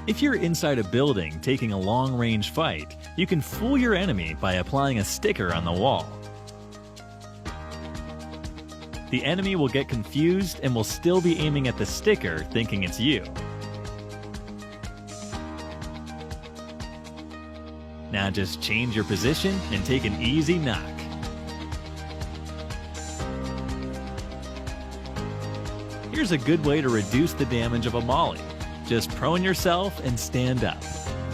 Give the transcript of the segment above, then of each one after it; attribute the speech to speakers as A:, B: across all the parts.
A: If you're inside a building taking a long-range fight, you can fool your enemy by applying a sticker on the wall. The enemy will get confused and will still be aiming at the sticker thinking it's you. Now just change your position and take an easy knock. Here's a good way to reduce the damage of a molly. Just prone yourself and stand up.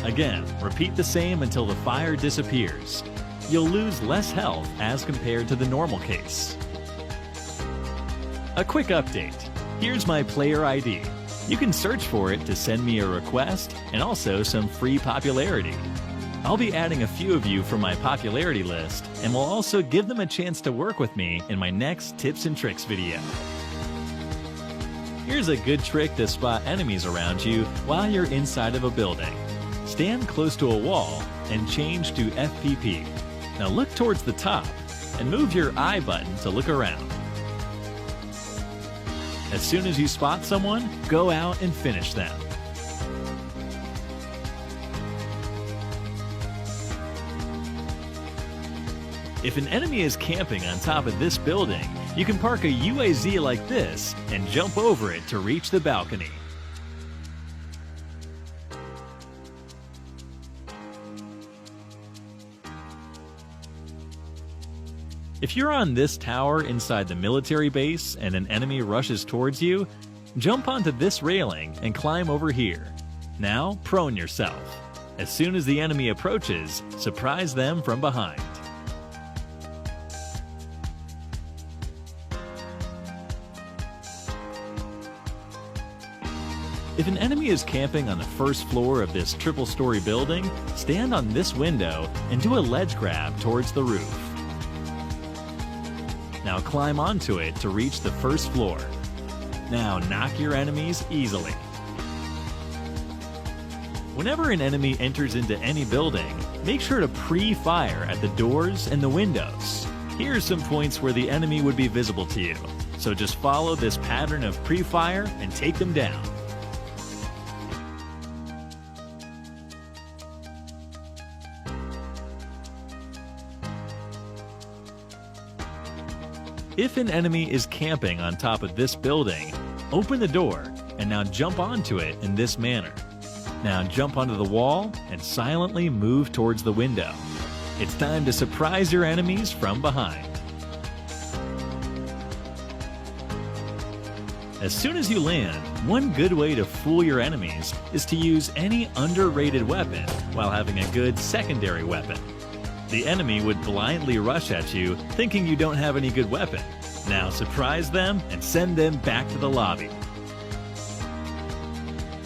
A: Again, repeat the same until the fire disappears. You'll lose less health as compared to the normal case. A quick update. Here's my player ID. You can search for it to send me a request and also some free popularity. I'll be adding a few of you from my popularity list and will also give them a chance to work with me in my next tips and tricks video. Here's a good trick to spot enemies around you while you're inside of a building. Stand close to a wall and change to FPP. Now look towards the top and move your I button to look around. As soon as you spot someone, go out and finish them. If an enemy is camping on top of this building, you can park a UAZ like this and jump over it to reach the balcony. If you're on this tower inside the military base and an enemy rushes towards you, jump onto this railing and climb over here. Now, prone yourself. As soon as the enemy approaches, surprise them from behind. If an enemy is camping on the first floor of this triple-story building, stand on this window and do a ledge grab towards the roof. Now climb onto it to reach the first floor. Now knock your enemies easily. Whenever an enemy enters into any building, make sure to pre-fire at the doors and the windows. Here are some points where the enemy would be visible to you, so just follow this pattern of pre-fire and take them down. If an enemy is camping on top of this building, open the door and now jump onto it in this manner. Now jump onto the wall and silently move towards the window. It's time to surprise your enemies from behind. As soon as you land, one good way to fool your enemies is to use any underrated weapon while having a good secondary weapon. The enemy would blindly rush at you, thinking you don't have any good weapon. Now surprise them and send them back to the lobby.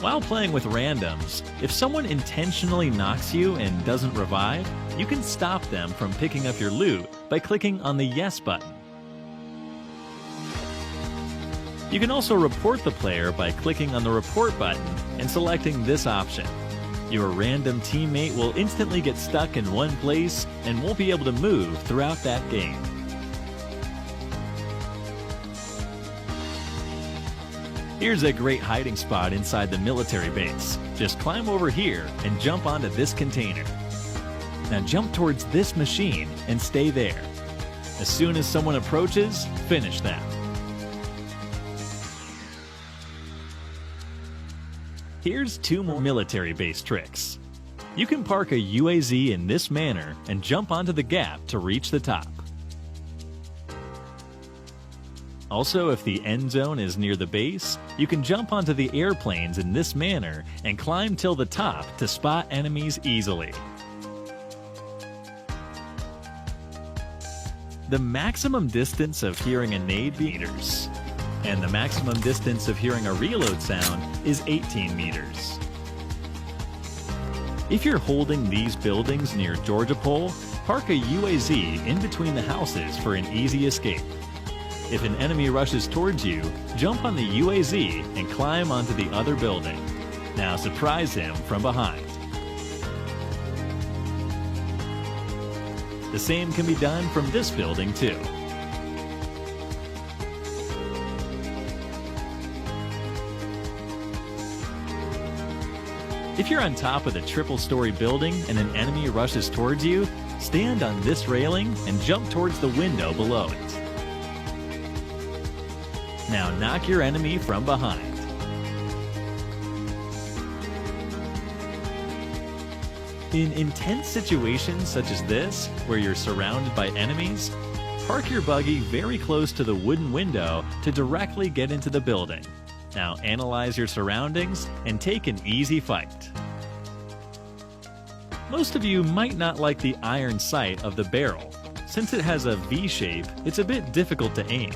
A: While playing with randoms, if someone intentionally knocks you and doesn't revive, you can stop them from picking up your loot by clicking on the Yes button. You can also report the player by clicking on the Report button and selecting this option. Your random teammate will instantly get stuck in one place and won't be able to move throughout that game. Here's a great hiding spot inside the military base. Just climb over here and jump onto this container. Now jump towards this machine and stay there. As soon as someone approaches, finish them. Here's two more military base tricks. You can park a UAZ in this manner and jump onto the gap to reach the top. Also, if the end zone is near the base, you can jump onto the airplanes in this manner and climb till the top to spot enemies easily. The maximum distance of hearing a nade meters, and the maximum distance of hearing a reload sound is 18 meters. If you're holding these buildings near Georgia Pole, park a UAZ in between the houses for an easy escape. If an enemy rushes towards you, jump on the UAZ and climb onto the other building. Now surprise him from behind. The same can be done from this building too. If you're on top of a triple-story building and an enemy rushes towards you, stand on this railing and jump towards the window below it. Now knock your enemy from behind. In intense situations such as this, where you're surrounded by enemies, park your buggy very close to the wooden window to directly get into the building. Now analyze your surroundings and take an easy fight. Most of you might not like the iron sight of the barrel. Since it has a V shape, it's a bit difficult to aim.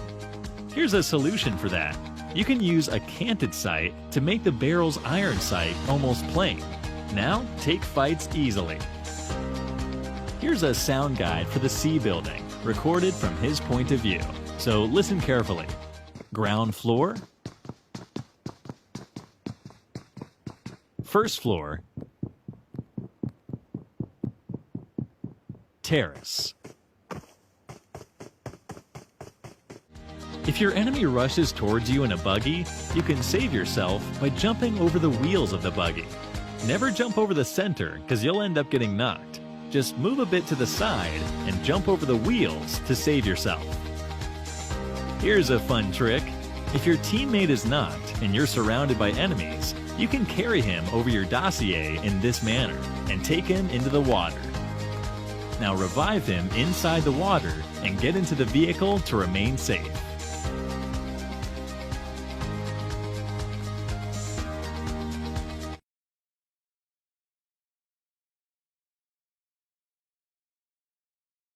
A: Here's a solution for that. You can use a canted sight to make the barrel's iron sight almost plain. Now, take fights easily. Here's a sound guide for the C building, recorded from his point of view. So listen carefully. Ground floor. First floor. Terrace. If your enemy rushes towards you in a buggy, you can save yourself by jumping over the wheels of the buggy. Never jump over the center, because you'll end up getting knocked. Just move a bit to the side and jump over the wheels to save yourself. Here's a fun trick. If your teammate is knocked and you're surrounded by enemies, you can carry him over your dossier in this manner and take him into the water. Now revive him inside the water and get into the vehicle to remain safe.